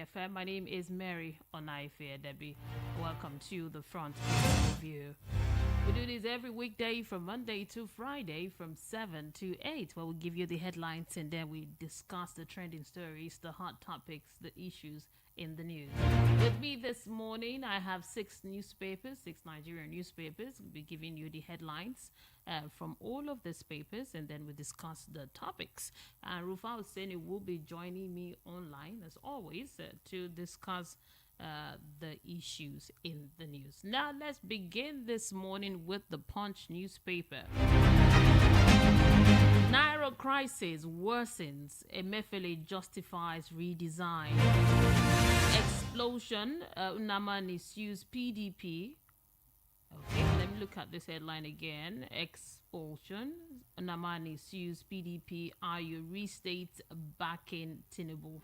FM. My name is Mary Onaife Debbie. Welcome to the Front Review. We do this every weekday from Monday to Friday from 7 to 8, where we give you the headlines and then we discuss the trending stories, the hot topics, the issues in the news. With me this morning, I have six Nigerian newspapers. We'll be giving you the headlines from all of these papers, and then we discuss the topics. And Rufa Hussaini will be joining me online, as always, to discuss the issues in the news. Now, let's begin this morning with the Punch newspaper. Naira crisis worsens. Emefiele justifies redesign. Explosion. Unamani sues PDP. Okay, let me look at this headline again. Expulsion. Unamani sues PDP. Ayu restates backing Tinubu.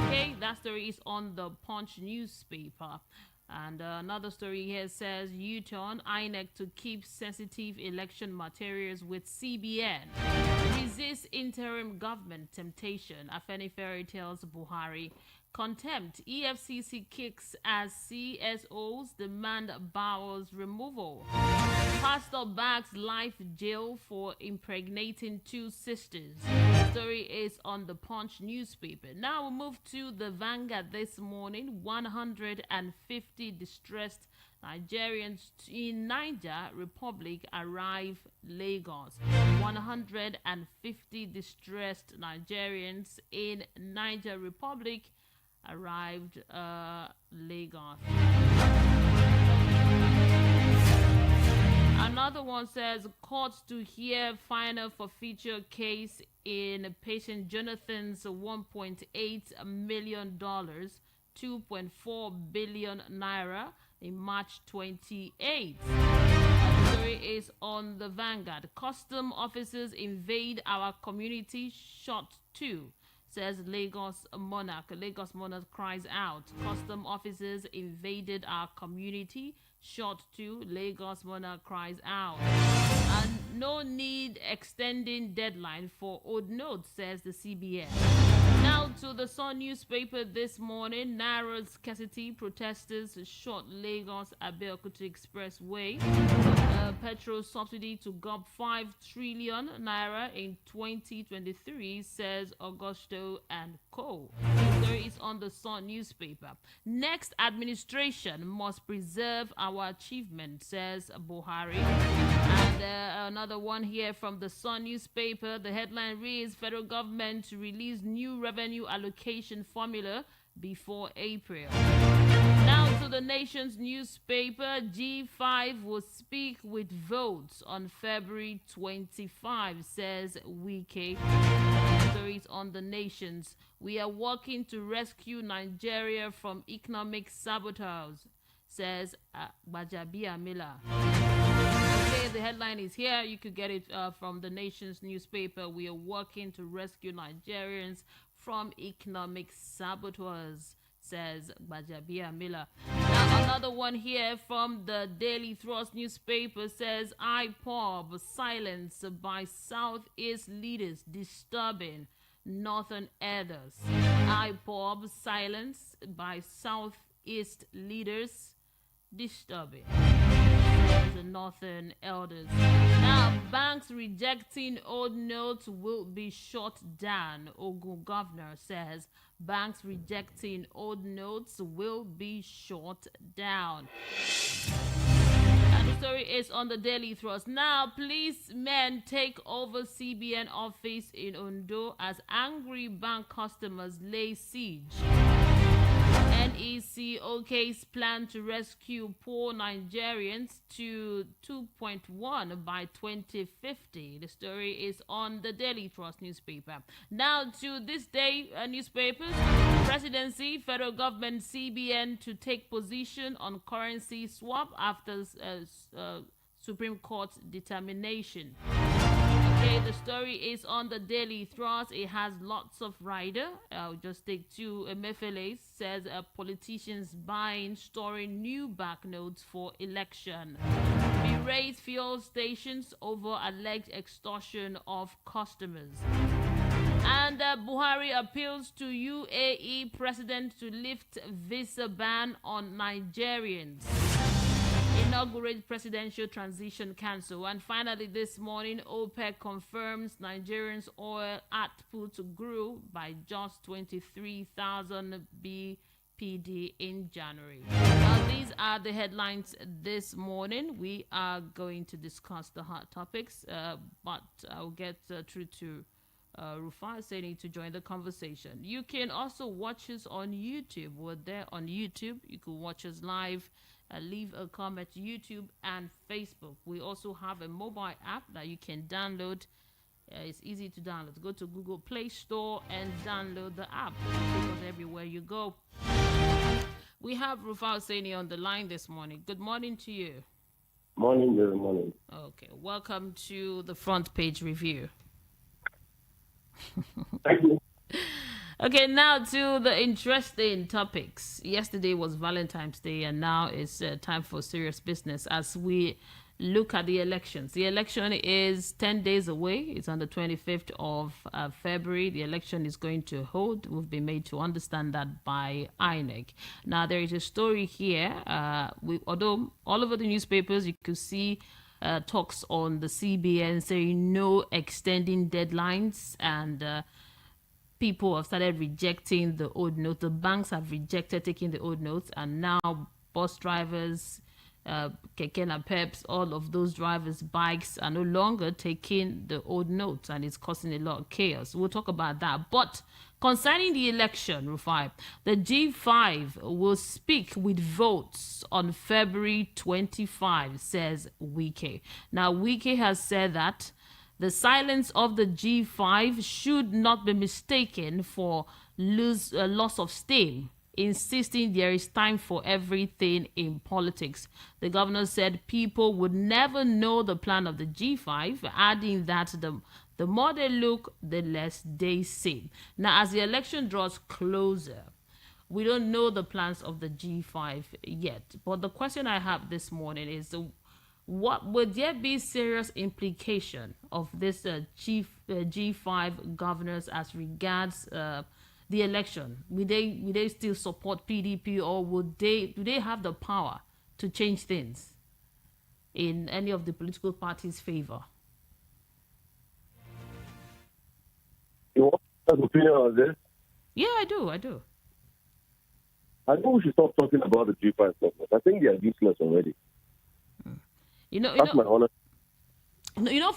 Okay, that story is on the Punch newspaper. And another story here says U-turn INEC to keep sensitive election materials with CBN. Resist interim government temptation. Afenifere tells Buhari. Contempt. EFCC kicks as CSOs demand Bowers removal. Pastor bags life jail for impregnating two sisters. The story is on the Punch newspaper. Now we move to the Vanguard this morning. 150 distressed Nigerians in Niger Republic arrive Lagos. 150 distressed Nigerians in Niger Republic arrived Lagos. Another one says courts to hear final forfeiture case in patient Jonathan's $1.8 million, 2.4 billion naira in March 28th. The story is on the Vanguard. Custom officers invade our community, shot two, says Lagos Monarch. Lagos Monarch cries out. Custom officers invaded our community, shot two. Lagos Monarch cries out. And no need extending deadline for old notes, says the CBN. Now to the Sun newspaper this morning. Naira's scarcity. Protesters shot Lagos Abeokuta Expressway. Petrol subsidy to gub 5 trillion naira in 2023, says Augusto and Co. The story is on the Sun newspaper. Next administration must preserve our achievement, says Buhari. And another one here from the Sun newspaper. The headline reads, federal government to release new revenue allocation formula before April. Now to the Nation's newspaper. G5 will speak with votes on February 25, says Wike. Stories on the Nations. We are working to rescue Nigeria from economic sabotage, says Bajabia Miller. Okay, the headline is here. You could get it from the Nation's newspaper. We are working to rescue Nigerians from economic saboteurs, says Bajabia Miller. Now another one here from the Daily Thrust newspaper says IPOB silence by Southeast leaders disturbing Northern elders. IPOB silence by Southeast leaders disturbing the Northern elders. Now, banks rejecting old notes will be shut down. Ogun governor says banks rejecting old notes will be shut down. And the story is on the Daily Thrust. Now, policemen take over CBN office in Ondo as angry bank customers lay siege. NEC OK's plan to rescue poor Nigerians to 2.1 by 2050. The story is on the Daily Trust newspaper. Now to this day newspapers. Presidency, federal government, CBN to take position on currency swap after Supreme Court determination. Okay, the story is on the Daily Thrust. It has lots of rider. I'll just take two. Emefiele says politicians buying, storing new banknotes for election. Berate fuel stations over alleged extortion of customers. And Buhari appeals to UAE president to lift visa ban on Nigerians. Inaugurate presidential transition council. And finally this morning, OPEC confirms Nigerians' oil output grew by just 23,000 BPD in January. Now, these are the headlines this morning. We are going to discuss the hot topics, but I'll get through to Rufai Seni to join the conversation. You can also watch us on YouTube. We're there on YouTube. You can watch us live. Leave a comment YouTube and Facebook. We also have a mobile app that you can download. It's easy to download. Go to Google Play Store and download the app. It'll take us everywhere you go. We have Rufai Seni on the line this morning. Good morning to you. Morning, good morning. Okay, welcome to the Front Page Review. Thank you. Okay, now to the interesting topics. Yesterday was Valentine's Day, and now it's time for serious business as we look at the elections. The election is 10 days away. It's on the 25th of February. The election is going to hold. We've been made to understand that by INEC. Now, there is a story here. Although all over the newspapers, you could see talks on the CBN saying no extending deadlines, and people have started rejecting the old notes. The banks have rejected taking the old notes, and now bus drivers, keke and peps, all of those drivers' bikes are no longer taking the old notes, and it's causing a lot of chaos. We'll talk about that. But concerning the election, Rufai, the G5 will speak with votes on February 25, says Wike. Now, Wike has said that the silence of the G5 should not be mistaken for loss of steam, insisting there is time for everything in politics. The governor said people would never know the plan of the G5, adding that the more they look, the less they see. Now, as the election draws closer, we don't know the plans of the G5 yet. But the question I have this morning is, what would there be serious implication of this G5 governors as regards the election? Will they still support PDP, or do they have the power to change things in any of the political parties' favor? You want an opinion on this? Yeah, I do. I think we should stop talking about the G5 governors. I think they are useless already. That's my honest.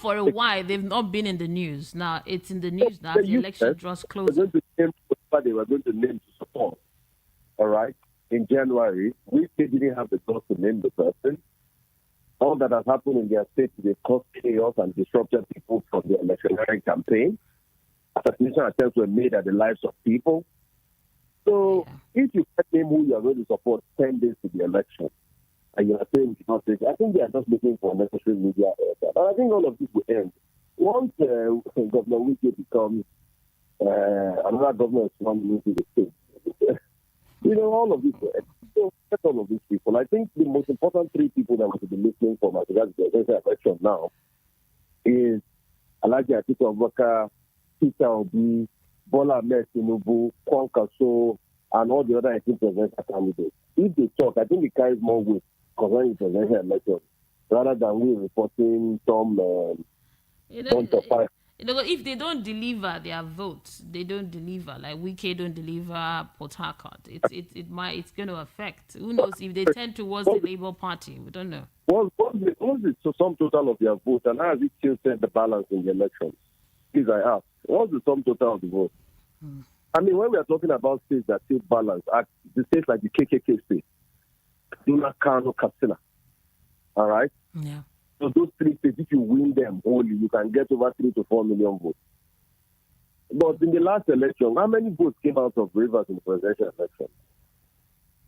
For a while they've not been in the news. Now it's in the news now as the election draws closer. They were going to name to support. All right. In January, we still didn't have the guts to name the person. All that has happened in their state, they caused chaos and disrupted people from the electioneering campaign. Assassination attempts were made at the lives of people. So if you can't name who you are going to support 10 days to the election, and you are saying you cannot take it, I think they are just looking for necessary media air. And I think all of this will end. Once Governor Wike becomes another governor is coming into the state, all of this will end. So that's all of these people. I think the most important three people that we should be listening for as regards the election now is Alhaji Atiku Abubakar, Peter Obi, Bola Ahmed Tinubu, Kwankwaso, and all the other presidential candidates. If they talk, I think it carries more weight concerning the presidential election rather than we reporting some if they don't deliver their votes, they don't deliver. Like Wike don't deliver Port Harcourt. It's going to affect. Who knows if they tend towards the Labour Party? We don't know. What's the sum total of their votes, and how has it still set the balance in the elections? Please, I ask. What's the sum total of the votes? I mean, when we are talking about states that still balance, at the states like the KKK state, Kaduna, Kano, Katsina, all right? Yeah. So those three states, if you win them wholly, you can get over 3 to 4 million votes. But in the last election, how many votes came out of Rivers in the presidential election?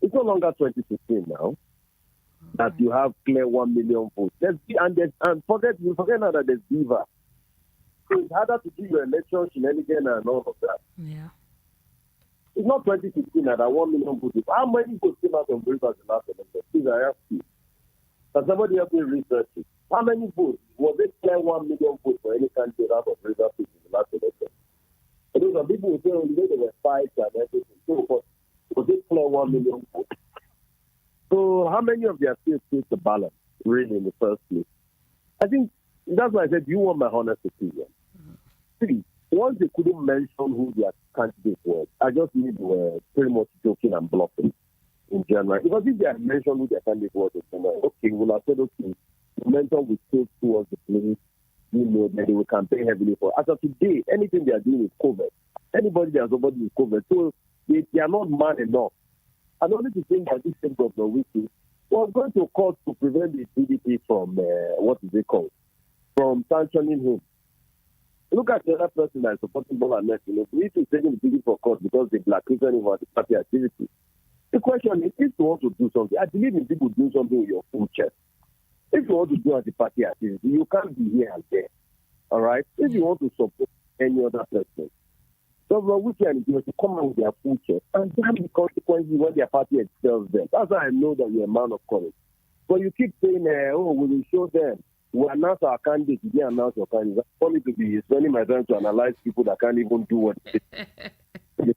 It's no longer 2016 now that you have clear 1 million votes. Forget now that there's Beaver. So it's harder to do your election shenanigans and all of that. Yeah. It's not 2016 that 1 million votes. How many votes came out of Rivers in the last election? Please, I ask you. Can somebody help me research it? How many votes? Was it clear 1 million votes for any candidate out of Rivers in the last election? And those are people who say, oh, they were fights and everything. So, was it clear 1 million votes? So, how many of their states face the balance, really, in the first place? I think that's why I said, do you want my honest opinion? See, once they couldn't mention who their candidate was, I just knew they were pretty much joking and bluffing in January. Because if they had mentioned who their candidate was in January, okay, we'll have said, okay, momentum will tilt towards the place, that they will campaign heavily for. As of today, anything they are doing is COVID. Anybody that has somebody is COVID. So they are not mad enough. And only to think that this same governor Wiki was going to court to prevent the PDP from, from sanctioning him. Look at the other person that is supporting Bola Ahmed. We need to take him to PDP for court because they blacklisted him for the party activity. The question is, if you want to do something, I believe in people doing something with your full chest. If you want to do anti-party activity, you can't be here and there. All right? If you want to support any other person, so we can do is to come out with their full chest and damn the consequences when their party excels them. That's why I know that you're a man of courage. But you keep saying, oh, we will show them. We announce our candidate. You didn't announce your candidate. That's funny to be spending my time to analyze people that can't even do what they do.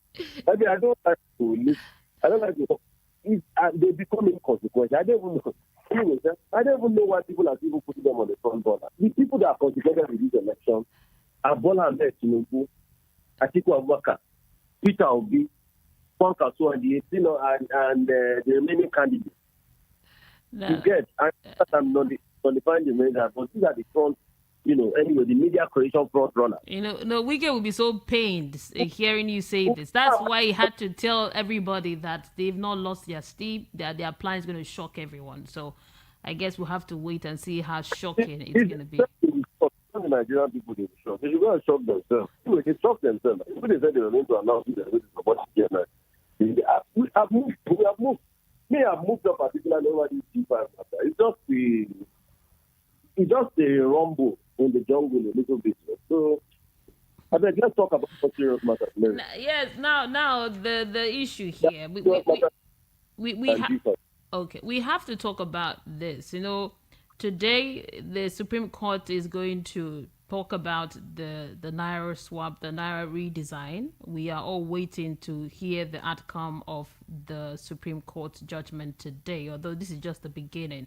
I don't like to listen. I don't like to. They become inconsequential. I don't even know. Anyway, I don't even know why people are even putting them on the front border. The people that are consequential with this election are Bola Ahmed Tinubu, Atiku Abubakar, Peter Obi, Frank Asu, and the remaining candidates. No. You get, I'm not qualifying the measure, but these are the front. Anyway, the media creation front runner. Wike will be so pained hearing you say this. That's why he had to tell everybody that they've not lost their steam, that their plan is going to shock everyone. So I guess we'll have to wait and see how shocking it's going to be. The Nigerian people, they will shock. They should go and shock themselves. Anyway, they shock themselves. People, they said they were going to announce this is what you get. We have moved. Me, I've moved up particularly over these G5 matter. It's just a rumble in the jungle a little bit. So, let's talk about what serious matters. Yes, now the issue here. We have to talk about this. Today the Supreme Court is going to talk about the Naira swap, the Naira redesign. We are all waiting to hear the outcome of the Supreme Court judgment today, although this is just the beginning.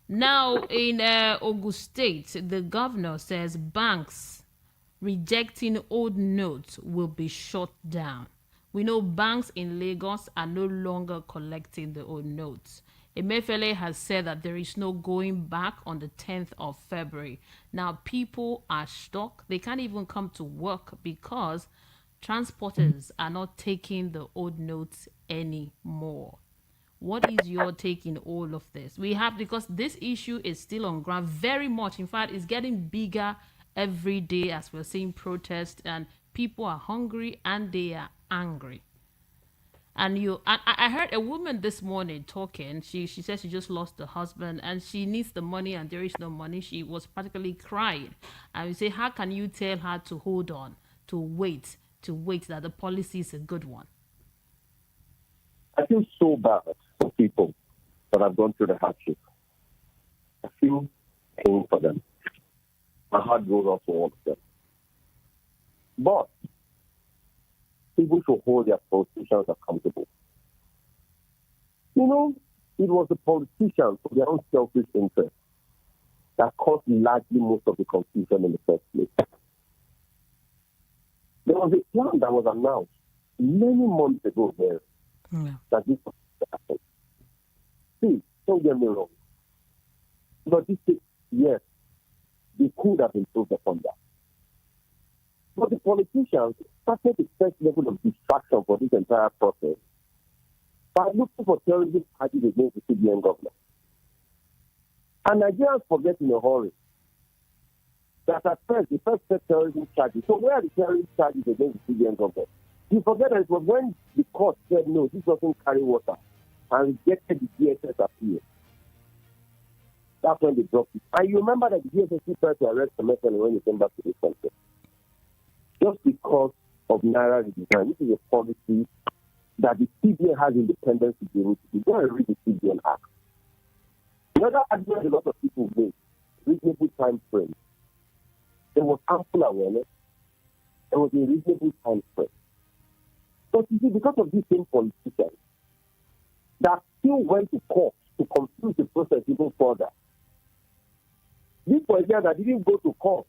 Now, in Ogun State, the governor says banks rejecting old notes will be shut down. We know banks in Lagos are no longer collecting the old notes. Emefiele has said that there is no going back on the 10th of February. Now, people are stuck. They can't even come to work because transporters are not taking the old notes anymore. What is your take in all of this? Because this issue is still on ground very much. In fact, it's getting bigger every day as we're seeing protests, and people are hungry and they are angry. And I heard a woman this morning talking. She said she just lost her husband and she needs the money and there is no money. She was practically crying. And we say, how can you tell her to hold on, to wait that the policy is a good one? I feel so bad for people that have gone through the hardship. I feel pain for them. My heart goes out for all of them. But people should hold their politicians accountable. It was the politicians for their own selfish interests that caused largely most of the confusion in the first place. There was a plan that was announced many months ago there that this was going to happen. See, don't get me wrong. Logistics, yes, they could have improved upon that. But the politicians started the first level of distraction for this entire process by looking for terrorism charges against the CBN government. And Nigerians forget in a hurry that at first, the first set terrorism charges. So where are the terrorism charges against the CBN government? You forget that it was when the court said, no, this doesn't carry water, and rejected the DSS appeal. That's when they dropped it. And you remember that the DSS tried to arrest the Emefiele when he came back to this country. Just because of Naira redesign. This is a policy that the CBN has independence to be able to do. Go and read the CBN Act. Another argument a lot of people make, reasonable time frame. There was ample awareness. there was a reasonable time frame. But you see, because of these same politicians that still went to court to confuse the process even further, this was that didn't go to court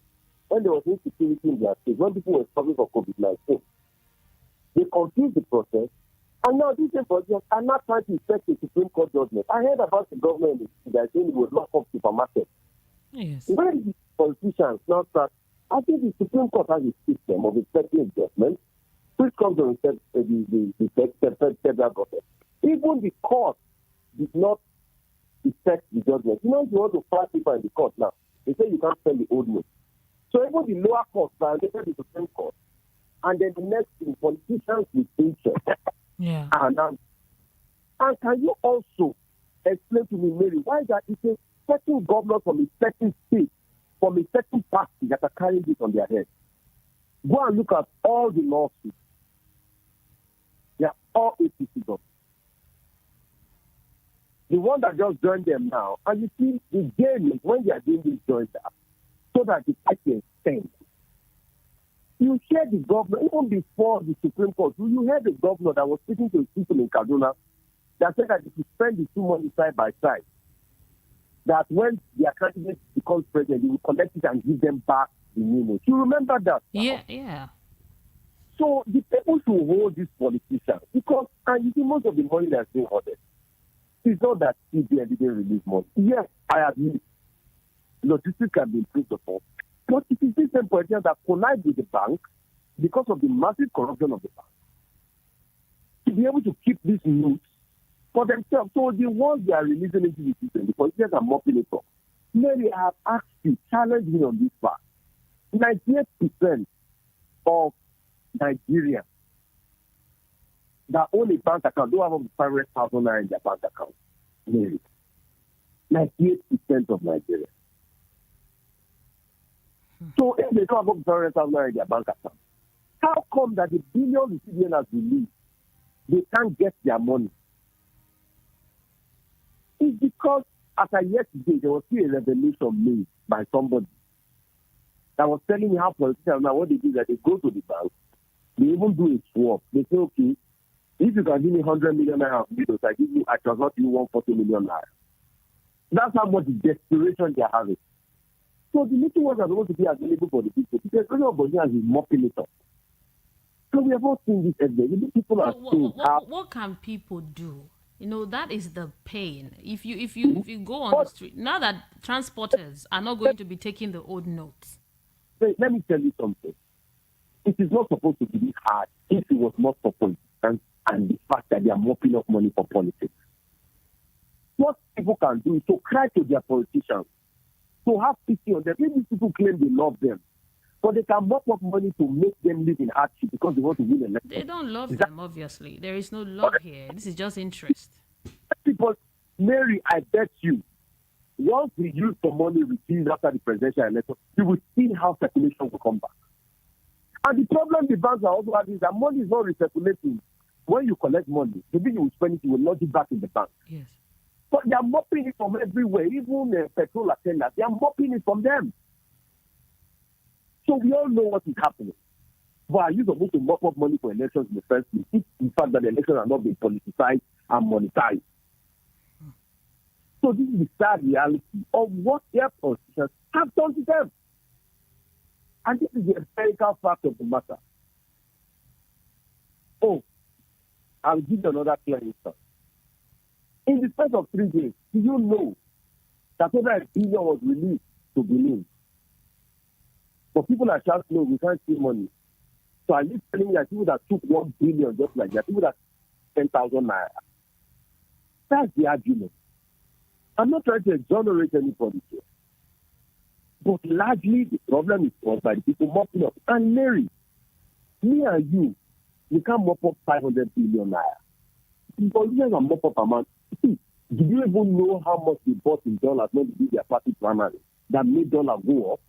when there was insecurity in their state, when people were suffering from COVID-19. They confused the process, and now these same politicians are not trying to effect a Supreme Court judgment. I heard about the government that saying it would lock up supermarkets. Yes. When these politicians now start, I think the Supreme Court has a system of effecting a judgment, which comes to the federal government. Even the court did not effect the judgment. You know, if you want to fight people in the court now, they say you can't spend the old note. So even the lower court violated the Supreme Court. And then the next thing, politicians with interest. Yeah. And can you also explain to me, Mary, why that is a certain governor from a certain state, from a certain party that are carrying this on their head? Go and look at all the lawsuits. They are all APC governments. The one that just joined them now, and you see, the game is when they are doing this joint up, so that the party extends. You hear the governor, even before the Supreme Court, you heard the governor that was speaking to people in Kaduna that said that if you spend the 2 months side by side, that when their candidate becomes president, they will collect it and give them back the new note. You remember that? Yeah. So the people should hold these politicians because, and you see, most of the money that's being hoarded, it's not that CBN didn't release money. Yes, I admit, logistics can be improved upon. But it is these same politicians that collide with the bank because of the massive corruption of the bank to be able to keep these notes for themselves. So the ones they are releasing into the system, the politicians are mopping it up. Mary, I have asked you, challenge me on this part. 98% of Nigerians that own a bank account don't have over 500,000 naira in their bank account. Mary, 98% of Nigerians. So if they don't have over 500,000 naira in their bank account, how come that the billion the CBN has released, they can't get their money? It's because, as I yesterday, there was still a revelation made by somebody that was telling me how politicians now what they do is that they go to the bank, they even do a swap. They say, okay, if you can give me 100 million naira videos, I transfer you 140 million naira. That's how much desperation they are having. So the little ones are supposed to be available for the people because everybody has been mopping it up. So we have all seen this every day. People are saying what can people do? You know, that is the pain. If you go on the street, now that transporters are not going to be taking the old notes. Let me tell you something. It is not supposed to be this hard if it was not for politicians and the fact that they are mopping up money for politics. What people can do is to cry to their politicians, to have pity on them. Maybe people claim they love them, but they can mop up money to make them live in hardship because they want to win elections. They don't love them, obviously. There is no love here. This is just interest. People, Mary, I bet you, once the use for money reduces after the presidential election, you will see how circulation will come back. And the problem the banks are also having is that money is not recirculating. When you collect money, maybe you will spend it, you will not it back in the bank. Yes. But they are mopping it from everywhere, even petrol attendants. They are mopping it from them. So we all know what is happening. But are you supposed to mop up money for elections in the first place? If in fact that the elections are not being politicized and monetized. So this is the sad reality of what their politicians have done to them. And this is the empirical fact of the matter. Oh, I'll give you another clear instance. In the space of 3 days, do you know that over $1 billion was released to Benin? But people are shouting, no, we can't see money. So are you telling me that people that took $1 billion just like that, people that 10,000 naira? That's the argument. I'm not trying to exonerate anybody here. But largely, the problem is caused by the people mopping up. And Mary, me and you, we can't mop up 500 billion naira. The politicians are mop up amount. See, do you even know how much they bought in dollars when they did their party primary that made dollar go up?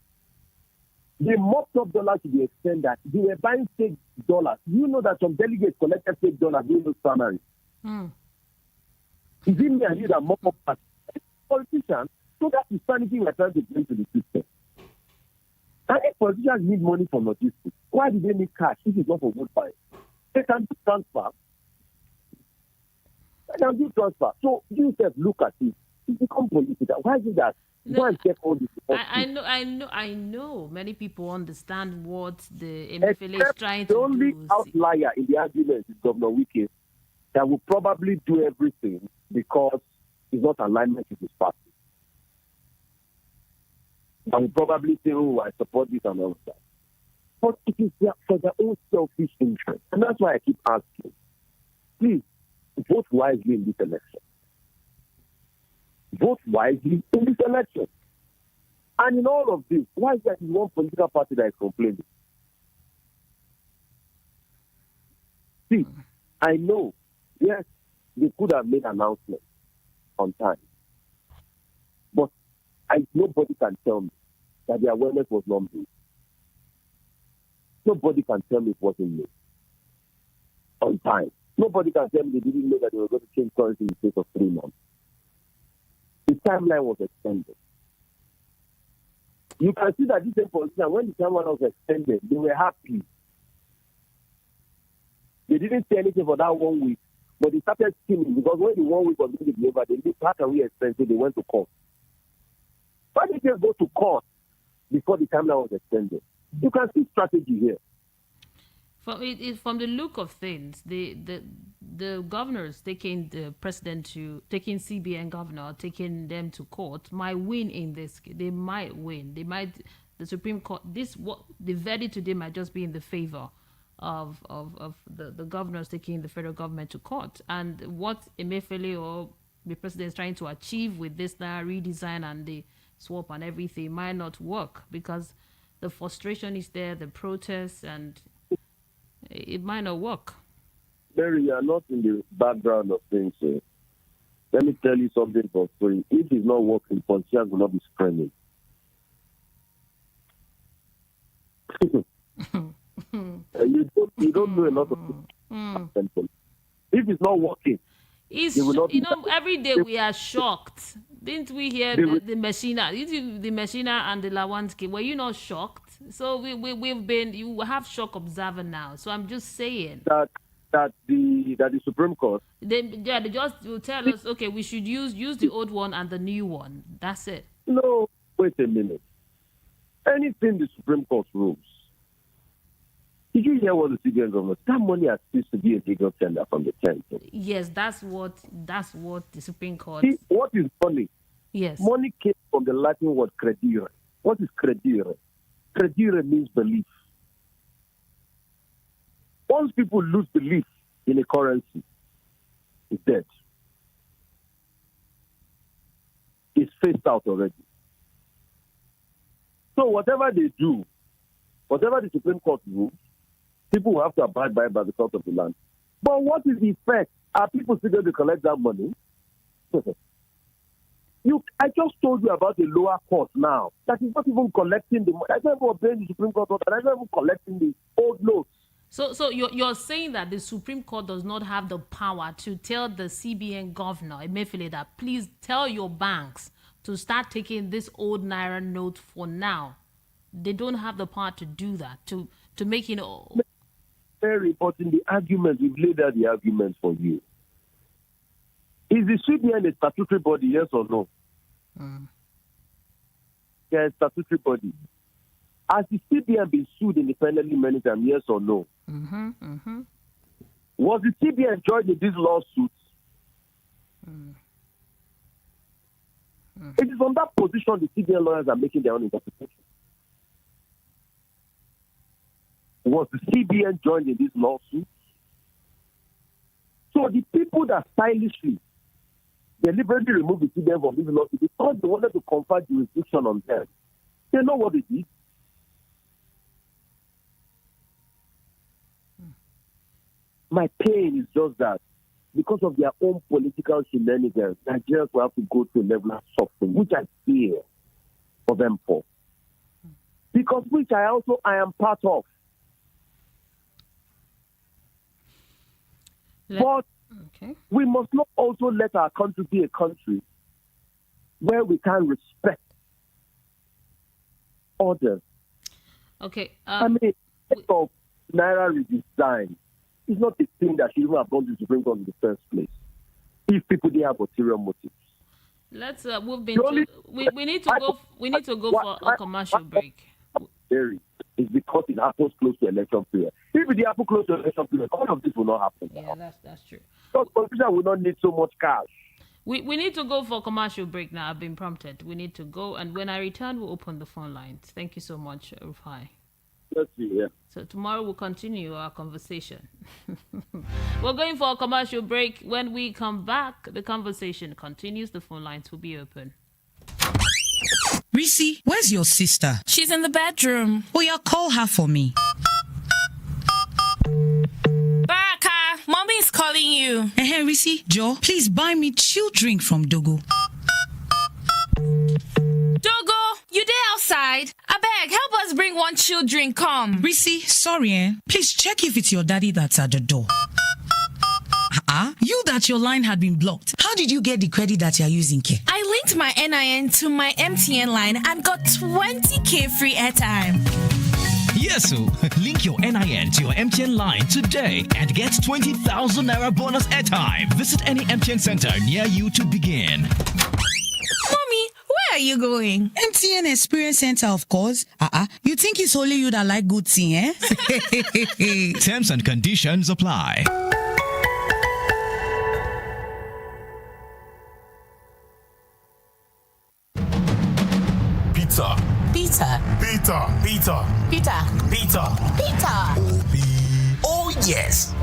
They mopped up dollars to the extent that they were buying fake dollars. You know that some delegates collected fake dollars during those primaries. Is it me and you that mop up politicians? So that's the sanity we're trying to bring to the system. And if politicians need money for logistics, why do they need cash if it's not for vote buying? They can do transfer. They can do transfer. So you just look at it. It becomes political. Why is it that? No, Go and check all this. I know. Many people understand what the Emefiele is trying The to only do. outlier in the argument is Governor Wike that will probably do everything because he's not alignment with his party. And will probably say, oh, I support this and all of that. But it is for their own selfish interest. And that's why I keep asking, please, vote wisely in this election. Vote wisely in this election. And in all of this, why is there one political party that is complaining? See, I know, yes, they could have made announcements on time. But nobody can tell me that the awareness was not made. Nobody can tell me it wasn't made on time. Nobody can tell me they didn't know that they were going to change currency in the space of 3 months. The timeline was extended. You can see that this same politician, when the timeline was extended, they were happy. They didn't say anything for that 1 week, but they started scheming because when the 1 week was going to be delivered, they knew how can we extend, so they went to court. Why did they go to court before the timeline was extended? You can see strategy here. From the look of things, the governors taking the president taking CBN governor, taking them to court might win in this. They might win. The Supreme Court. The verdict today might just be in the favor of the governors taking the federal government to court. And what Emefiele or the president is trying to achieve with this Naira redesign and the swap and everything might not work because the frustration is there, the protests, and it might not work. Mary, you are not in the background of things. Let me tell you something for free. If it's not working, politicians will not be screaming. You don't know a lot of things. If it's not working, every day we are shocked. Didn't we hear the Messina? The Messina and the Lawansky. Were you not shocked? So we've been. You have shock observer now. So I'm just saying that the Supreme Court. They just will tell us, okay, we should use the old one and the new one. That's it. No, wait a minute. Anything the Supreme Court rules. Did you hear what the CBN government? That money has ceased to be a legal tender from the 10th. Yes, that's what the Supreme Court. See, what is money? Yes. Money came from the Latin word credere. What is credere? Credere means belief. Once people lose belief in a currency, it's dead. It's phased out already. So whatever they do, whatever the Supreme Court rules, people will have to abide by the cost of the land. But what is the effect? Are people still going to collect that money? I just told you about the lower court now. That is not even collecting the money. I don't even obeying the Supreme Court order. I don't even collecting the old notes. So you're saying that the Supreme Court does not have the power to tell the CBN governor, Emefiele, that please tell your banks to start taking this old Naira note for now. They don't have the power to do that, to make it all. Very important. The argument, we've laid out the argument for you. Is the CBN a statutory body, yes or no? They're a statutory body. Has the CBN been sued independently many times, yes or no? Was the CBN joined in these lawsuits? It is from that position the CBN lawyers are making their own interpretation. Was the CBN joined in these lawsuits? So the people that stylishly deliberately removed the CBN from these lawsuits because they wanted to confer jurisdiction on them, they know what it is. My pain is just that because of their own political shenanigans, Nigerians will have to go to a level of suffering, which I fear for them for. Because which I am part of. But we must not also let our country be a country where we can respect others Okay. I mean, of Naira redesign is not a thing that should even have gone to the Supreme Court in the first place. If people didn't have ulterior motives. Let's we need to go for a commercial break. It's because it happens close to election period. If it happens close to election period, all of this will not happen. Yeah, that's true. Because politicians will not need so much cash. We need to go for a commercial break now. I've been prompted. We need to go, and when I return, we'll open the phone lines. Thank you so much, Rufai. Let's see, yeah. So tomorrow we'll continue our conversation. We're going for a commercial break. When we come back, the conversation continues. The phone lines will be open. Risi, where's your sister? She's in the bedroom. Oh, yeah, call her for me. Baraka, mommy is calling you. Hey, Risi, Joe, please buy me chill drink from Dogo. Dogo, you there outside? I beg, help us bring one chill drink, come. Risi, sorry, Please check if it's your daddy that's at the door. You that your line had been blocked. How did you get the credit that you're using, K? I linked my NIN to my MTN line and got 20K free airtime. Yes, so link your NIN to your MTN line today and get 20,000 Naira bonus airtime. Visit any MTN center near you to begin. Mommy, where are you going? MTN Experience Center, of course. You think it's only you that like good thing, eh? Terms and conditions apply. Pizza. Pizza. Pizza. Pizza. Pizza. Pizza. Pizza. Oh yes,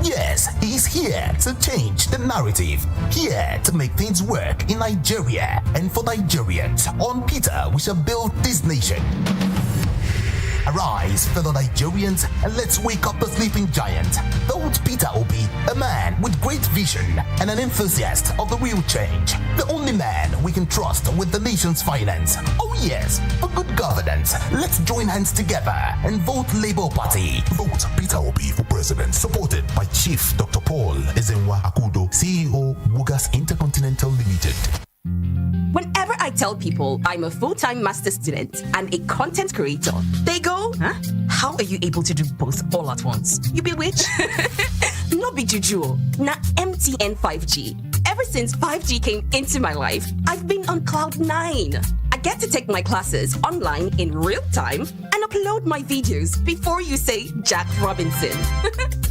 he's here to change the narrative. Here to make things work in Nigeria and for Nigerians. On Peter, we shall build this nation. Arise, fellow Nigerians, and let's wake up the sleeping giant. Old Peter Obi, a man with great vision and an enthusiast of the real change. The only man we can trust with the nation's finance. Oh yes, for good governance. Let's join hands together and vote Labour Party. Vote Peter Obi for president, supported by Chief Dr. Paul Ezenwa Akudo, CEO, Wugas Intercontinental Limited. Whenever I tell people I'm a full-time master student and a content creator, they go, huh? How are you able to do both all at once? You bewitch? No be juju. Na MTN 5G. Ever since 5G came into my life, I've been on cloud 9. I get to take my classes online in real time and upload my videos before you say Jack Robinson.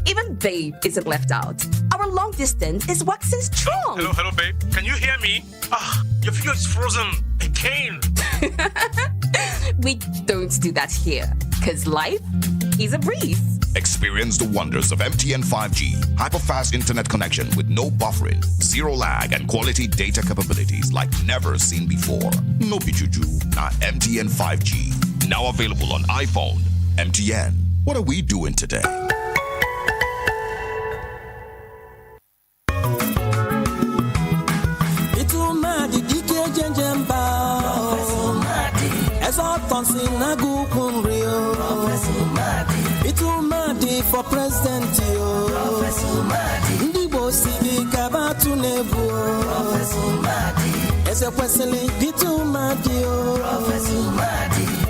Even Babe isn't left out. Our long distance is waxing strong. Hello, babe. Can you hear me? Your video is frozen. Again. We don't do that here, because life is a breeze. Experience the wonders of MTN 5G. Hyper-fast internet connection with no buffering, zero lag, and quality data capabilities like never seen before. No pichuju, na MTN 5G. Now available on iPhone. MTN. What are we doing today? For president, Ndibo civic about to never. As a person, Bitu Madio,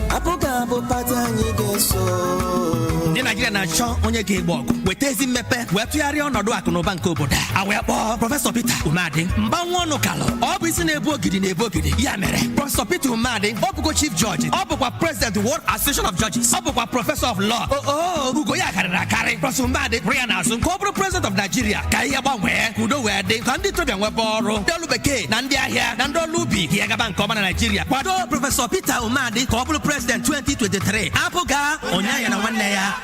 Apogabo Patani Geso. Nigeria na show onye ga-egbo wetezi mmepe wetụgharị ọnọdụ akụ na ụba nke obodo a wee kpọọ Prọfesọ Peter Umadị mgbanwe ọnụ kalụ ọ bụ isi na-ebu ogidi ya mere Prọfesọ Peter Umadị ọ bụkwa Chief Judge ọ bụkwa President World Association of Judges ọ bụkwa Professor of Law ugo ya karịrị akarị Prọfesọ Umadị rịa ya n'azụ ka ọ bụrụ President of Nigeria ka ihe gbanwee ka udo wee dị ka ndị ntorobịa nwebe ọrụ ndị ọrụ bekee na ndị ahịa na ndị ọrụ ubi ka ya gaba nke ọma na Nigeria kwado Prọfesọ Peter Umadị ka ọ bụrụ President 2023 apụga onye ya na nwanne ya.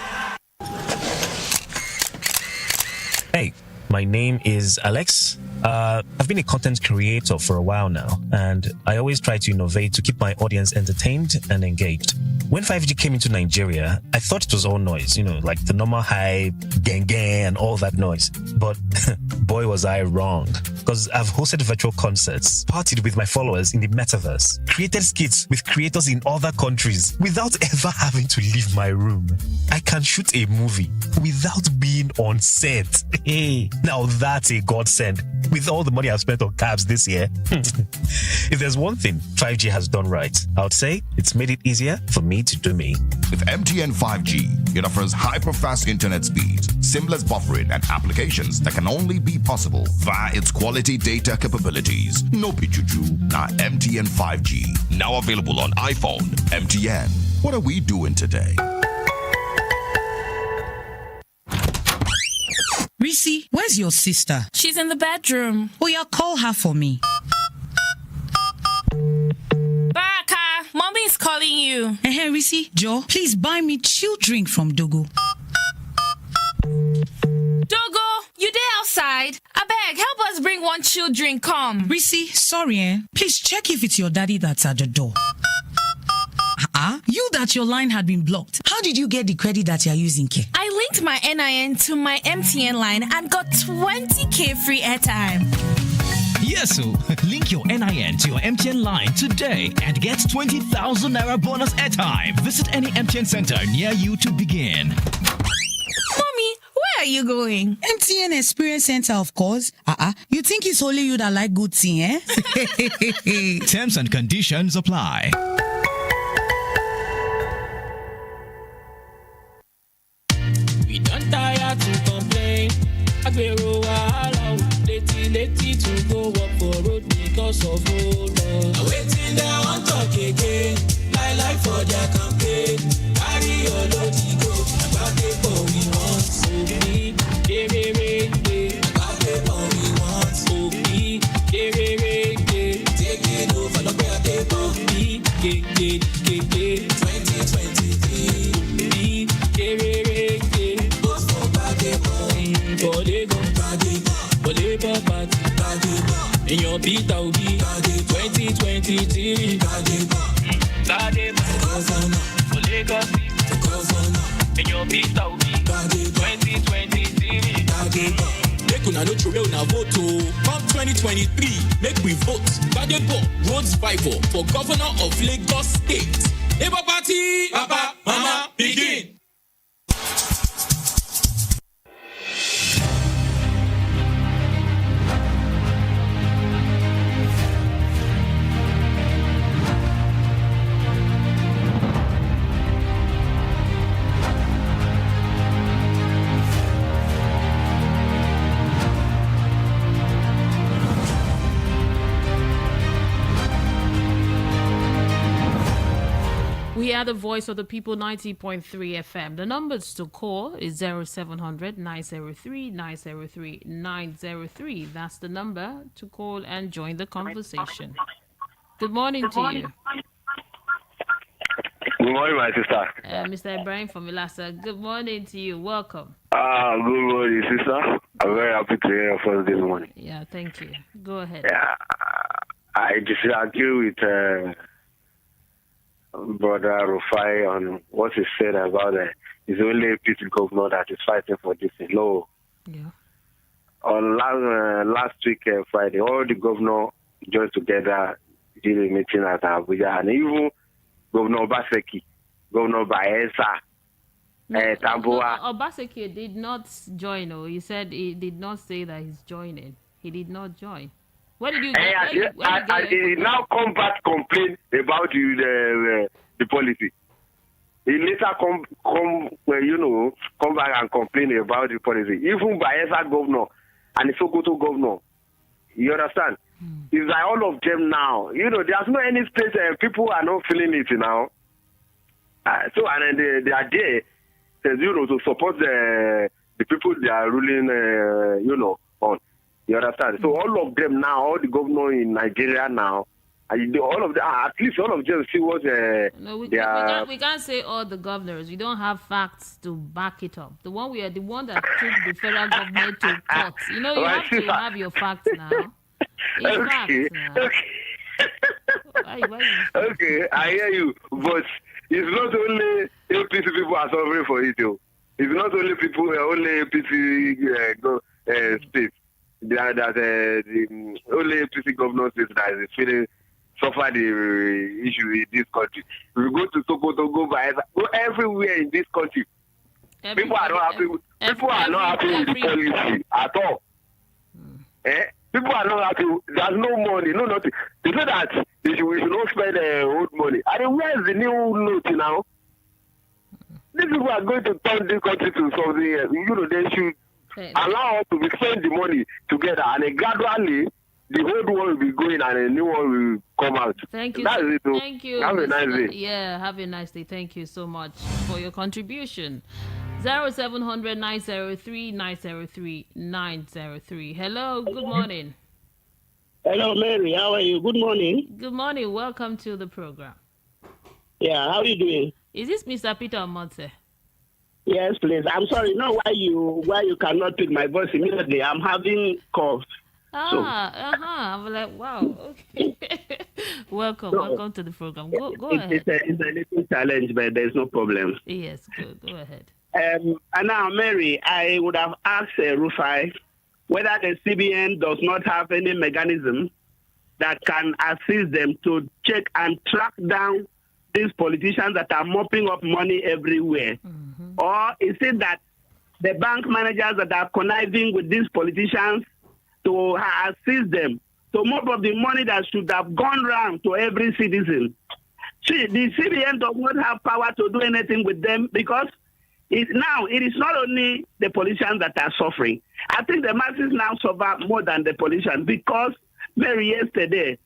Hey, my name is Alex. I've been a content creator for a while now, and I always try to innovate to keep my audience entertained and engaged. When 5G came into Nigeria, I thought it was all noise, like the normal hype, gang, and all that noise. But boy, was I wrong. Because I've hosted virtual concerts, partied with my followers in the metaverse, created skits with creators in other countries without ever having to leave my room. I can shoot a movie without being on set. Hey, Now that's a godsend. With all the money I've spent on cabs this year. If there's one thing 5G has done right, I would say it's made it easier for me to do me. With MTN 5G, it offers hyper-fast internet speeds, seamless buffering, and applications that can only be possible via its quality data capabilities. No pichuju, now MTN 5G. Now available on iPhone. MTN. What are we doing today? Risi, where's your sister? She's in the bedroom. Oh, yeah, call her for me. Baraka, mommy is calling you. Hey, Risi, Joe, please buy me chill drink from Dogo. Dogo, you there outside? I beg, help us bring one chill drink, come. Risi, sorry, Please check if it's your daddy that's at the door. You that your line had been blocked. How did you get the credit that you're using, K? I linked my NIN to my MTN line and got 20k free airtime. Yes, so link your NIN to your MTN line today and get 20,000 Naira bonus airtime. Visit any MTN center near you to begin. Mommy, where are you going? MTN Experience Center, of course. You think it's only you that like good thing, eh? Terms and conditions apply. We don't tire to complain. Agbero wahala, leti to go up for road because of road. Waiting there on talk again, like for their campaign. Carry your load, go. About paper we want, so we about paper we want, so we taking over the paper. 2023. In your beat, I'll be 2023. In your beat, I'll be 2023. Make una no throw una vote. Come 2023, make we vote. Gbadebo Roads Bible for Governor of Lagos State. Labour Party, Papa, Mama, begin. We are the voice of the people, 90.3 FM. The numbers to call is 0700 903 903 903. That's the number to call and join the conversation. Good morning to you. Good morning, my sister. Mr. Ibrahim from Ilasa. Good morning to you. Welcome. Good morning, sister. I'm very happy to hear your voice this morning. Yeah, thank you. Go ahead. Yeah, I disagree with Brother Rufai on what he said about it's only a peace governor that is fighting for this law. Yeah. On last week, Friday, all the governors joined together, did a meeting at Abuja, and even Governor Obaseki, Governor Bayelsa, Tamboa. Obaseki did not join. He said he did not say that he's joining. He did not join. Where did you get? He now come back complain about the policy. He later come back and complain about the policy. Even Bayelsa governor and the Sokoto governor, you understand? It's like all of them now. There's no any space. People are not feeling it now. And then they are there, to support the people they are ruling, on. You understand? So all of them now, all the governors in Nigeria now, all of them, at least all of them see what we can't say all the governors. We don't have facts to back it up. The one that took the federal government to court. You have to have your facts now. Okay. Okay, I hear you, but it's not only APC people are suffering for it, though. It's not only only APC states. The only APC governor states that is feeling suffer the issue in this country. If you go to Sokoto, go everywhere in this country. People are not happy. People are not happy with the policy at all. People are not happy. There's no money, no nothing. They say that we should not spend old money. And where's the new note now? These people are going to turn this country to something. They should allow us to spend the money together, and then gradually the old one will be going and a new one will come out. Thank you. That's it. Thank you. Have a nice day. Yeah, have a nice day. Thank you so much for your contribution. 0700 903 903 903. Hello, good morning. Hello, Mary. How are you? Good morning. Good morning. Welcome to the program. Yeah, how are you doing? Is this Mr. Peter Omonte? Yes, please. I'm sorry. No, why you cannot pick my voice immediately? I'm having cough. I'm like, wow. Okay. Welcome to the program. Go ahead. It's a little challenge, but there's no problem. Yes, go ahead. And now, Mary, I would have asked Rufai whether the CBN does not have any mechanism that can assist them to check and track down these politicians that are mopping up money everywhere. Mm-hmm. Or is it that the bank managers that are conniving with these politicians to assist them to mop up the money that should have gone round to every citizen? See, the CBN does not have power to do anything with them because it is not only the politicians that are suffering. I think the masses now suffer more than the politicians because, Mary, yesterday,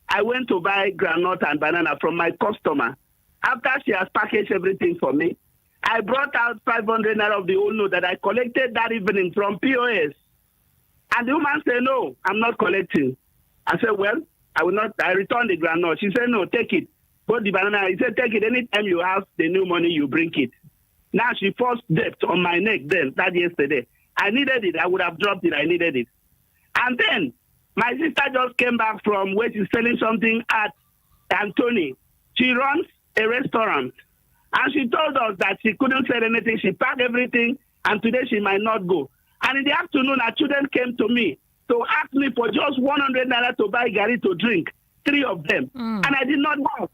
I went to buy granite and banana from my customer. After she has packaged everything for me, I brought out 500 naira of the old note that I collected that evening from POS. And the woman said, no, I'm not collecting. I said, well, I will not. I returned the granite. She said, no, take it. Bought the banana. He said, take it. Anytime you have the new money, you bring it. Now she forced debt on my neck then, that yesterday. I needed it. I would have dropped it. I needed it. And then my sister just came back from where she's selling something at Anthony. She runs a restaurant. And she told us that she couldn't sell anything. She packed everything. And today she might not go. And in the afternoon, her children came to me to ask me for just 100 naira to buy gari to drink. 3 of them. And I did not have.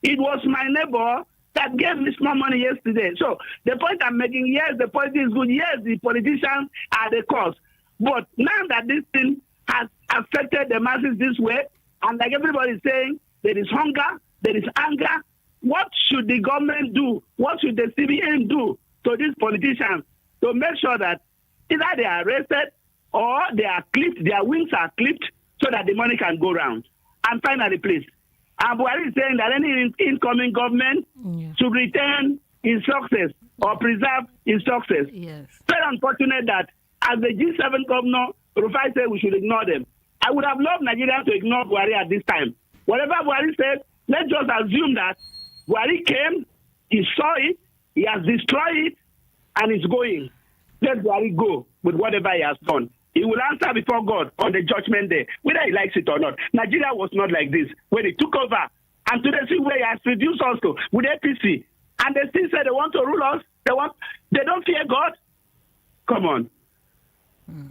It was my neighbor that gave me small money yesterday. So the point I'm making, yes, the policy is good. Yes, the politicians are the cause. But now that this thing has affected the masses this way, and like everybody is saying, there is hunger, there is anger, what should the government do? What should the CBN do to these politicians to make sure that either they are arrested or they are clipped, their wings are clipped so that the money can go round? And finally, please, Buhari is saying that any incoming government should retain its success or preserve its success. Yes. Very unfortunate that as the G7 governor, Rufai said we should ignore them. I would have loved Nigeria to ignore Buhari at this time. Whatever Buhari said, let's just assume that Buhari came, he saw it, he has destroyed it, and it's going. Let Buhari go with whatever he has done. He will answer before God on the judgment day, whether he likes it or not. Nigeria was not like this when he took over. And today, see where he has reduced us to with APC. And they still say they want to rule us. They don't fear God. Come on.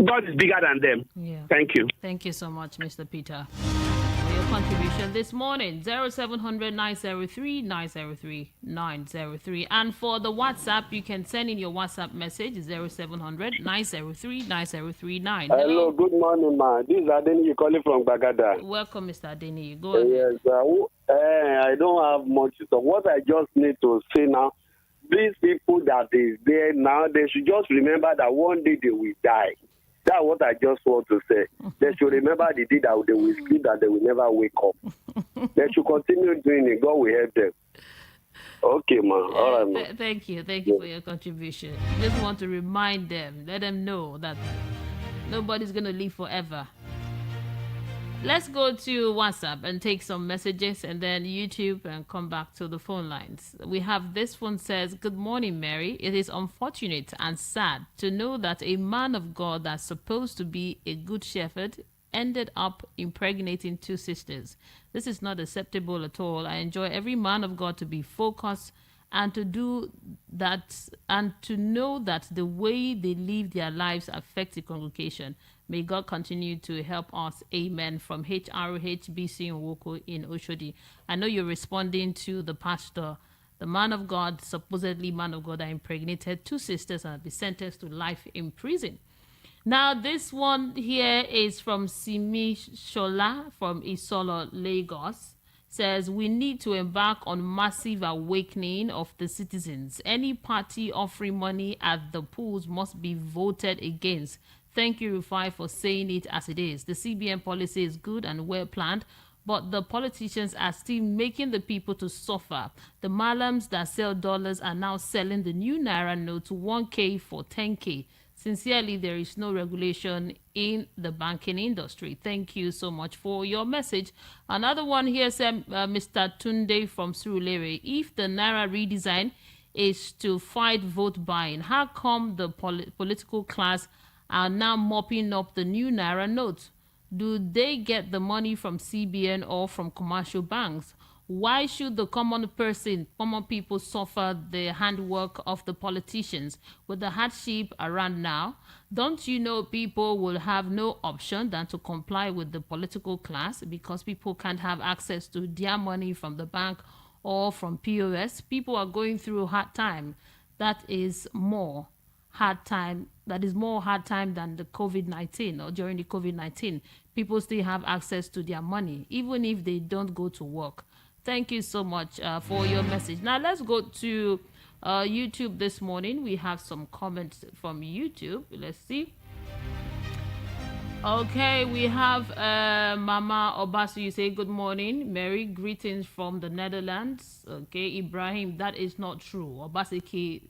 God is bigger than them. Yeah. Thank you. Thank you so much, Mr. Peter, for your contribution this morning. 0700 903 903 903. And for the WhatsApp, you can send in your WhatsApp message 0700 903 9039. Hello, good morning, ma. This is Adeni. You calling from Bagada. Welcome, Mr. Adeni. Go ahead. Yes, I don't have much to talk. What I just need to say now, these people that is there now, they should just remember that one day they will die. That's what I just want to say. They should remember the day that they will sleep, that they will never wake up. They should continue doing it. God will help them. Okay, man. All right, man. Thank you. Thank you for your contribution. Just want to remind them, let them know that nobody's going to live forever. Let's go to WhatsApp and take some messages, and then YouTube, and come back to the phone lines. We have this one says, good morning, Mary. It is unfortunate and sad to know that a man of God that's supposed to be a good shepherd ended up impregnating 2 sisters. This is not acceptable at all. I enjoy every man of God to be focused and to do that, and to know that the way they live their lives affects the congregation. May God continue to help us. Amen. From HRHBC Nwoko in Oshodi. I know you're responding to the pastor, the man of God, supposedly man of God, that impregnated 2 sisters and be sentenced to life in prison. Now, this one here is from Simi Shola from Isolo, Lagos. Says we need to embark on massive awakening of the citizens. Any party offering money at the polls must be voted against. Thank you, Rufai, for saying it as it is. The CBN policy is good and well planned, but the politicians are still making the people to suffer. The malams that sell dollars are now selling the new Naira note to 1K for 10K. Sincerely, there is no regulation in the banking industry. Thank you so much for your message. Another one here said, Mr. Tunde from Surulere, if the Naira redesign is to fight vote buying, how come the political class are now mopping up the new Naira notes? Do they get the money from CBN or from commercial banks? Why should the common people suffer the handwork of the politicians with the hardship around now? Don't you know people will have no option than to comply with the political class because people can't have access to their money from the bank or from POS? People are going through hard time. That is more hard time than the COVID-19 or during the COVID-19. People still have access to their money, even if they don't go to work. Thank you so much for your message. Now, let's go to YouTube this morning. We have some comments from YouTube. Let's see. Okay, we have Mama Obasu. You say, good morning. Mary, greetings from the Netherlands. Okay, Ibrahim, that is not true. Obaseki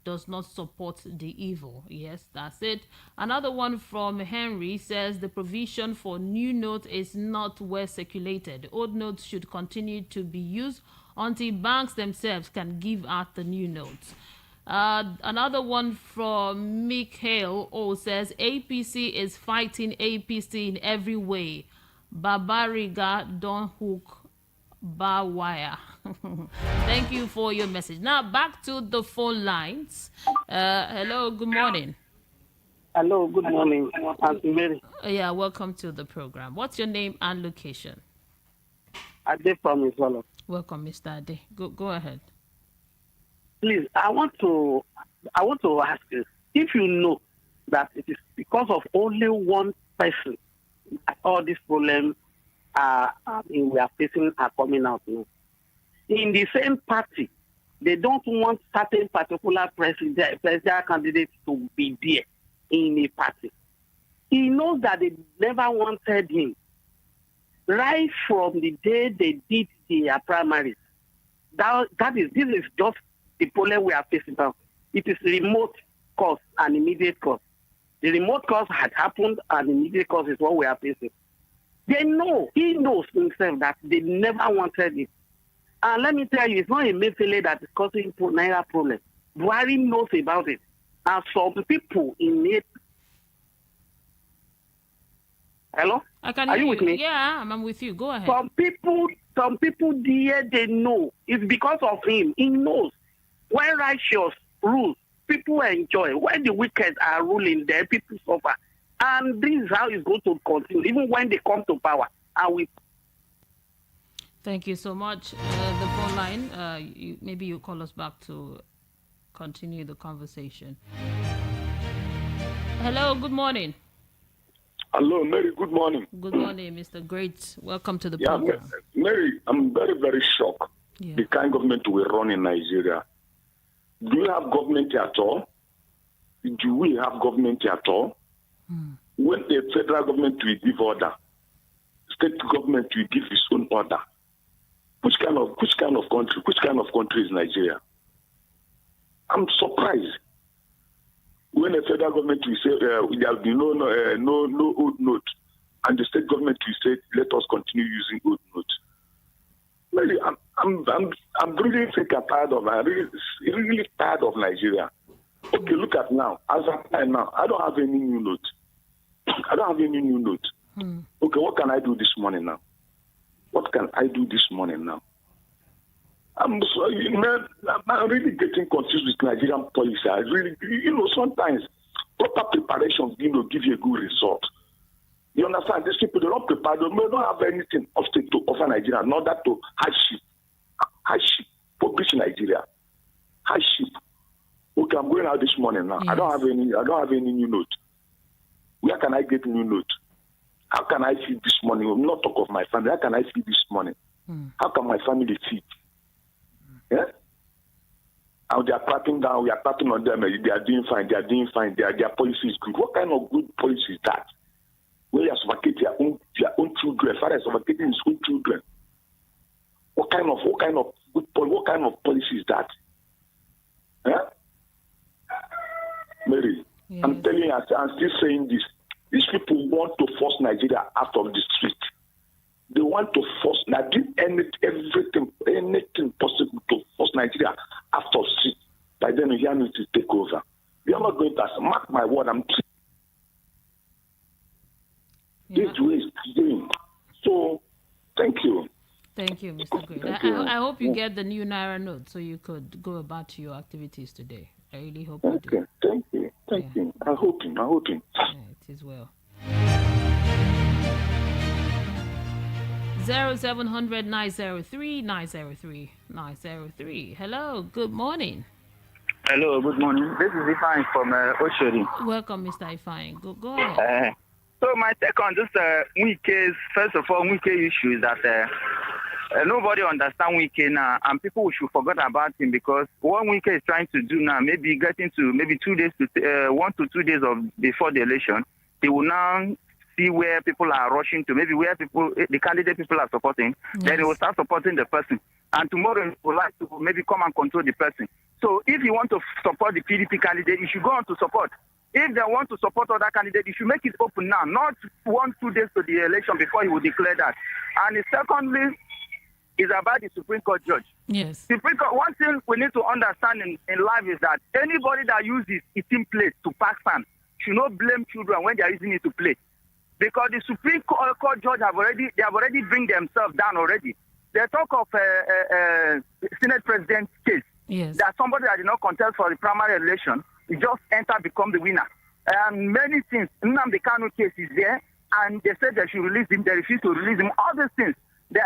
does not support the evil. Yes, that's it. Another one from Henry says the provision for new notes is not well circulated. Old notes should continue to be used until banks themselves can give out the new notes. Another one from Mikhail O says APC is fighting APC in every way. Babariga don't hook bar wire. Thank you for your message. Now back to the phone lines. Hello, good morning. Hello, good morning, Auntie Mary. Yeah, welcome to the program. What's your name and location? Ade from Isolo. Welcome, Mr. Ade. Go ahead. Please, I want to ask you if you know that it is because of only one person that all these problems we are facing are coming out now. In the same party, they don't want certain particular presidential candidates to be there in a party. He knows that they never wanted him. Right from the day they did their primaries, this is just the problem we are facing now. It is remote cause and immediate cause. The remote cause had happened and immediate cause is what we are facing. They know, he knows himself that they never wanted it. And let me tell you, it's not a Mefele that is causing Naira problem. Buhari knows about it. And some people in it. Hello? I can Are hear you with me? Yeah, I'm with you. Go ahead. Some people there, they know. It's because of him. He knows. When righteous rules, people enjoy. When the wicked are ruling, then people suffer. And this is how it's going to continue, even when they come to power. And we. Thank you so much. The phone line, maybe you call us back to continue the conversation. Hello, good morning. Hello, Mary, good morning. Good morning, Mr. Great. Welcome to the program. Mary, I'm very, very shocked. The kind of government we run in Nigeria. Do you have government at all? Do we have government at all? When the federal government will give order, state government will give its own order. Which kind of country is Nigeria? I'm surprised. When the federal government will say there will be no old note, and the state government will say let us continue using old note. Really, I'm really sick and tired of really tired of Nigeria. Okay, look at now. As of now, I don't have any new note. Okay, what can I do this morning now? I'm really getting confused with Nigerian policy. I really, sometimes proper preparations, give you a good result. You understand? These people, they don't prepare. They don't have anything to offer Nigeria, not that to hardship for preaching Nigeria. Hardship. Okay, I'm going out this morning now. Yes. I don't have any new note. Where can I get new note? How can I feed this money? I'm not talk of my family. How can I feed this money? How can my family feed? Yeah? And they are clapping down. We are clapping on them. They are doing fine. They are doing fine. Their policy is good. What kind of good policy is that? Where you are suffocating your own children. Father is suffocating his own children. What kind of policy is that? Yeah? Mary, yes. I'm telling you, I'm still saying this. These people want to force Nigeria out of the street. They want to force, anything possible to force Nigeria out of the street. By then, we are going to take over. We are not going to, mark my word, this way is doing. So, thank you. Thank you, Mr. Great. I hope you get the new Naira note so you could go about your activities today. I really hope you do. Thank you. Thank you. I'm hoping. Yeah, it is well. 0700 903 903 903. Hello, good morning. Hello, good morning. This is Ifeanyi from Oshodi. Welcome, Mr. Ifeanyi. Go ahead. So my take on this Wike, first of all, Wike issue is that nobody understands Wike now, and people should forget about him, because what Wike is trying to do now, maybe getting to maybe 2 days to 1 to 2 days before the election, he will now see where people are rushing to, maybe where the candidate people are supporting, then he will start supporting the person. And tomorrow he would like to maybe come and control the person. So if you want to support the PDP candidate, you should go on to support. If they want to support other candidates, you should make it open now, not 1 2 days to the election before he will declare that. And secondly, is about the Supreme Court judge. Yes. Supreme Court, one thing we need to understand in life is that anybody that uses eating plate to pack sand should not blame children when they are using it to play. Because the Supreme Court judge they have already bring themselves down already. They talk of Senate President case. Yes. That somebody that did not contest for the primary election, he just become the winner. And many things. Nnamdi Kanu case is there, and they said they should release him. They refuse to release him. All these things. They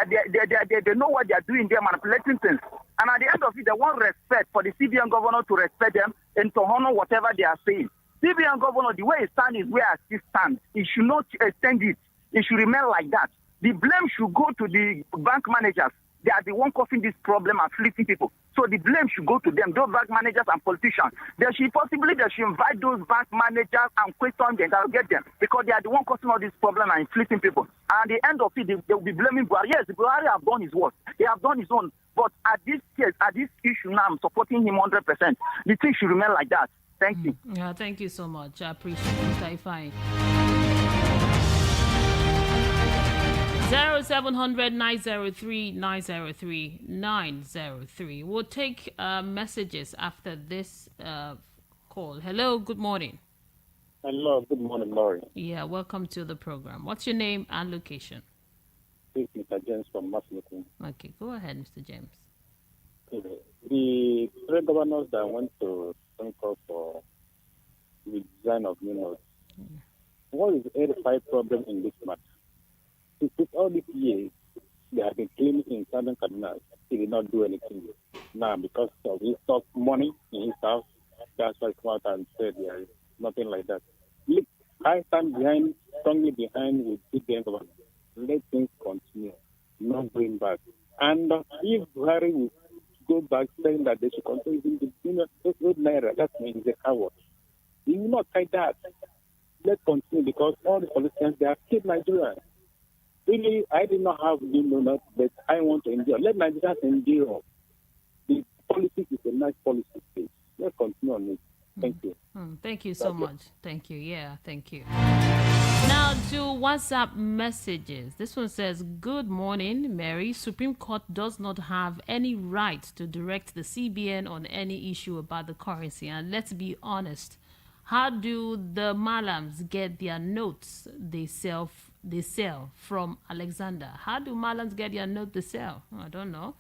know what they are doing. They're manipulating things. And at the end of it, they want respect for the CBN governor to respect them and to honor whatever they are saying. CBN governor, the way he stands is where I still stand. He should not extend it. It should remain like that. The blame should go to the bank managers. They are the one causing this problem, afflicting people. So the blame should go to them, those bank managers and politicians. They should invite those bank managers and question them, interrogate them, because they are the one causing all this problem and inflicting people. And at the end of it, they will be blaming Buhari. Yes, Buhari have done his work. He have done his own. But at this case, at this issue now, I'm supporting him 100%. The thing should remain like that. Thank you. Yeah, thank you so much. I appreciate it, Mr. Ifeanyi. 0700 903 903 903. We'll take messages after this call. Hello, good morning. Hello, good morning, Laurie. Yeah, welcome to the program. What's your name and location? This is Mr. James from Maslokun. Okay, go ahead, Mr. James. Okay. The three governors that went to call for the design of new notes. What is the 85 problem in this matter? With all these years, they have been cleaning in Southern Kaduna. He did not do anything. Now, because of his stock money in his house, that's why he came out and said there is nothing like that. Look, I stand strongly behind with CPN government. Let things continue, not going back. And if Buhari will go back saying that they should continue using the Naira, that means the coward. He will not say that. Let's continue, because all the politicians, they have killed Nigeria. Really, I did not have new notes, but I want to endure. Let Nigerians endure. The policy is a nice policy. Let's continue on it. Thank you. Thank you so much. Thank you. Yeah, thank you. Now to WhatsApp messages. This one says, good morning, Mary. Supreme Court does not have any right to direct the CBN on any issue about the currency. And let's be honest, how do the Malams get their notes they sell from Alexander? How do Malams get their note to sell? I don't know.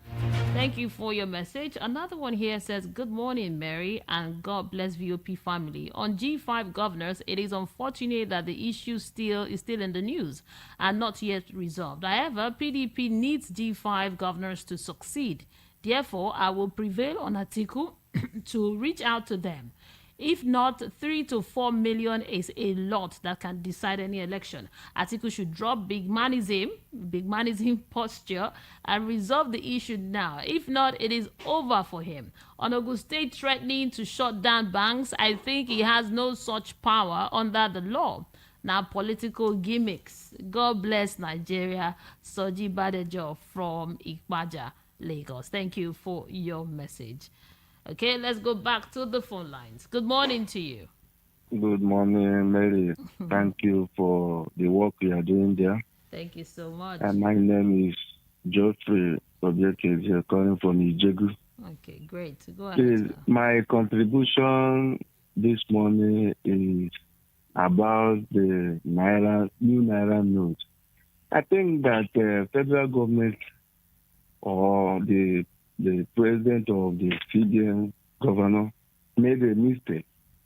Thank you for your message. Another one here says, good morning, Mary, and God bless VOP family. On G5 governors, it is unfortunate that the issue is still in the news and not yet resolved. However, PDP needs G5 governors to succeed. Therefore, I will prevail on Atiku to reach out to them. If not, 3 to 4 million is a lot that can decide any election. Atiku should drop big manism posture, and resolve the issue now. If not, it is over for him. On Ogun State threatening to shut down banks, I think he has no such power under the law. Now, political gimmicks. God bless Nigeria. Soji Badejo from Ikpaja, Lagos. Thank you for your message. Okay, let's go back to the phone lines. Good morning to you. Good morning, Mary. Thank you for the work you are doing there. Thank you so much. And my name is Geoffrey Objekes here, calling from Ijegu. Okay, great. Go ahead. Please, my contribution this morning is about the new Naira note. I think that the federal government or the president of the CBN governor made a mistake.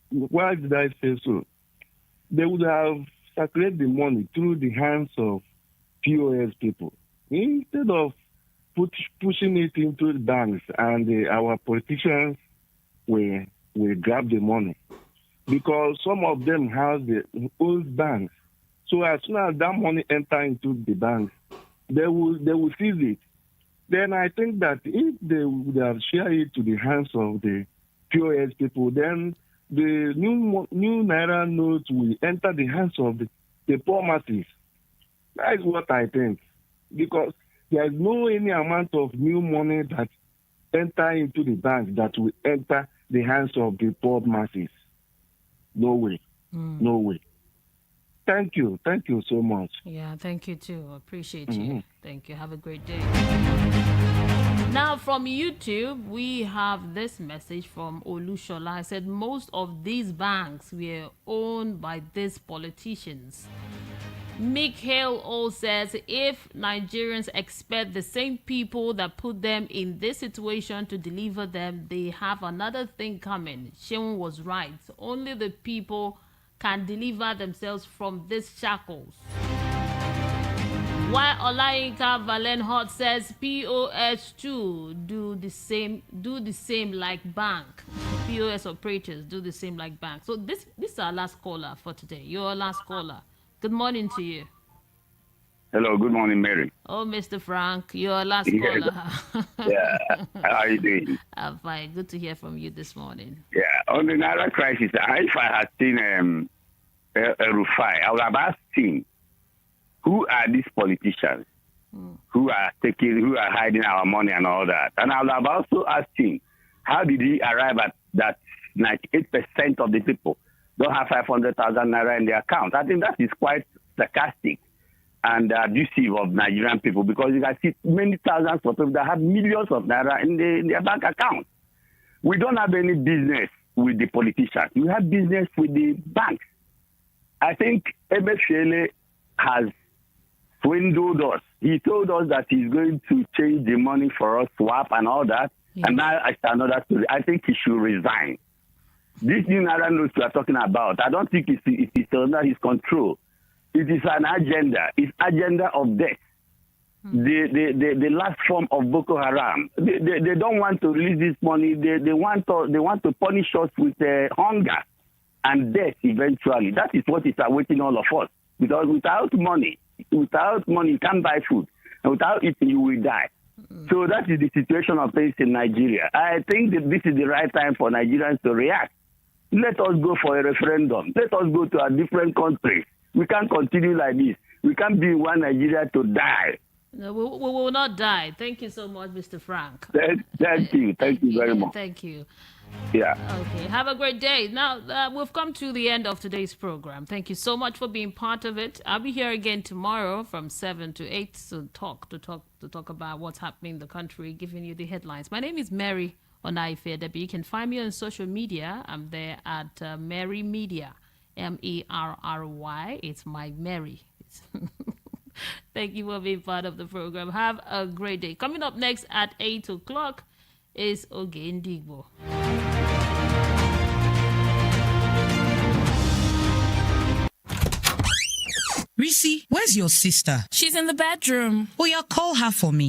Why did I say so? They would have circulated the money through the hands of POS people instead of pushing it into the banks, and our politicians will grab the money because some of them have the old banks. So as soon as that money enter into the banks, they will seize it. Then I think that if they would have shared it to the hands of the POS people, then the new Naira notes will enter the hands of the poor masses. That is what I think. Because there is no any amount of new money that enter into the bank that will enter the hands of the poor masses. No way. No way. Thank you. Thank you so much. Yeah, thank you too. Appreciate you. Thank you. Have a great day. Now from YouTube, we have this message from Olushola. I said most of these banks were owned by these politicians. Mikhail O says if Nigerians expect the same people that put them in this situation to deliver them, they have another thing coming. Shemun was right. Only the people can deliver themselves from these shackles. While Olayinka Valenhot says POS too do the same like bank. POS operators do the same like bank. So this is our last caller for today. You're our last caller. Good morning to you. Hello, good morning, Mary. Oh, Mr. Frank, you're our last caller. Yeah, how are you doing? I'm fine. Good to hear from you this morning. Yeah, on the Naira crisis, if I had seen a Rufai, I would have asked him, who are these politicians who are hiding our money and all that? And I would have also asked him, how did he arrive at that 98% of the people don't have 500,000 Naira in their account? I think that is quite sarcastic and abusive of Nigerian people, because you can see many thousands of people that have millions of Naira in their bank account. We don't have any business with the politicians. We have business with the banks. I think Emefiele has swindled us. He told us that he's going to change the money for us, swap and all that. Yeah. And now I start another story. I think he should resign. This new Naira notes we are talking about, I don't think it's under his control. It is an agenda. It's agenda of death. The last form of Boko Haram. They don't want to release this money. They want to punish us with hunger and death eventually. That is what is awaiting all of us. Because without money, you can't buy food. And without eating, you will die. So that is the situation of things in Nigeria. I think that this is the right time for Nigerians to react. Let us go for a referendum. Let us go to a different country. We can't continue like this. We can't be one Nigeria to die. No, we will not die. Thank you so much, Mr. Frank. Thank you. Thank you very much. Thank you. Yeah. Okay. Have a great day. Now, we've come to the end of today's program. Thank you so much for being part of it. I'll be here again tomorrow from 7 to 8 to talk about what's happening in the country, giving you the headlines. My name is Mary Onaife. You can find me on social media. I'm there at Mary Media, Merry. It's my Mary. Thank you for being part of the program. Have a great day. Coming up next at 8 o'clock is Oge Ndigbo. Risi, where's your sister? She's in the bedroom. Oh, yeah, call her for me.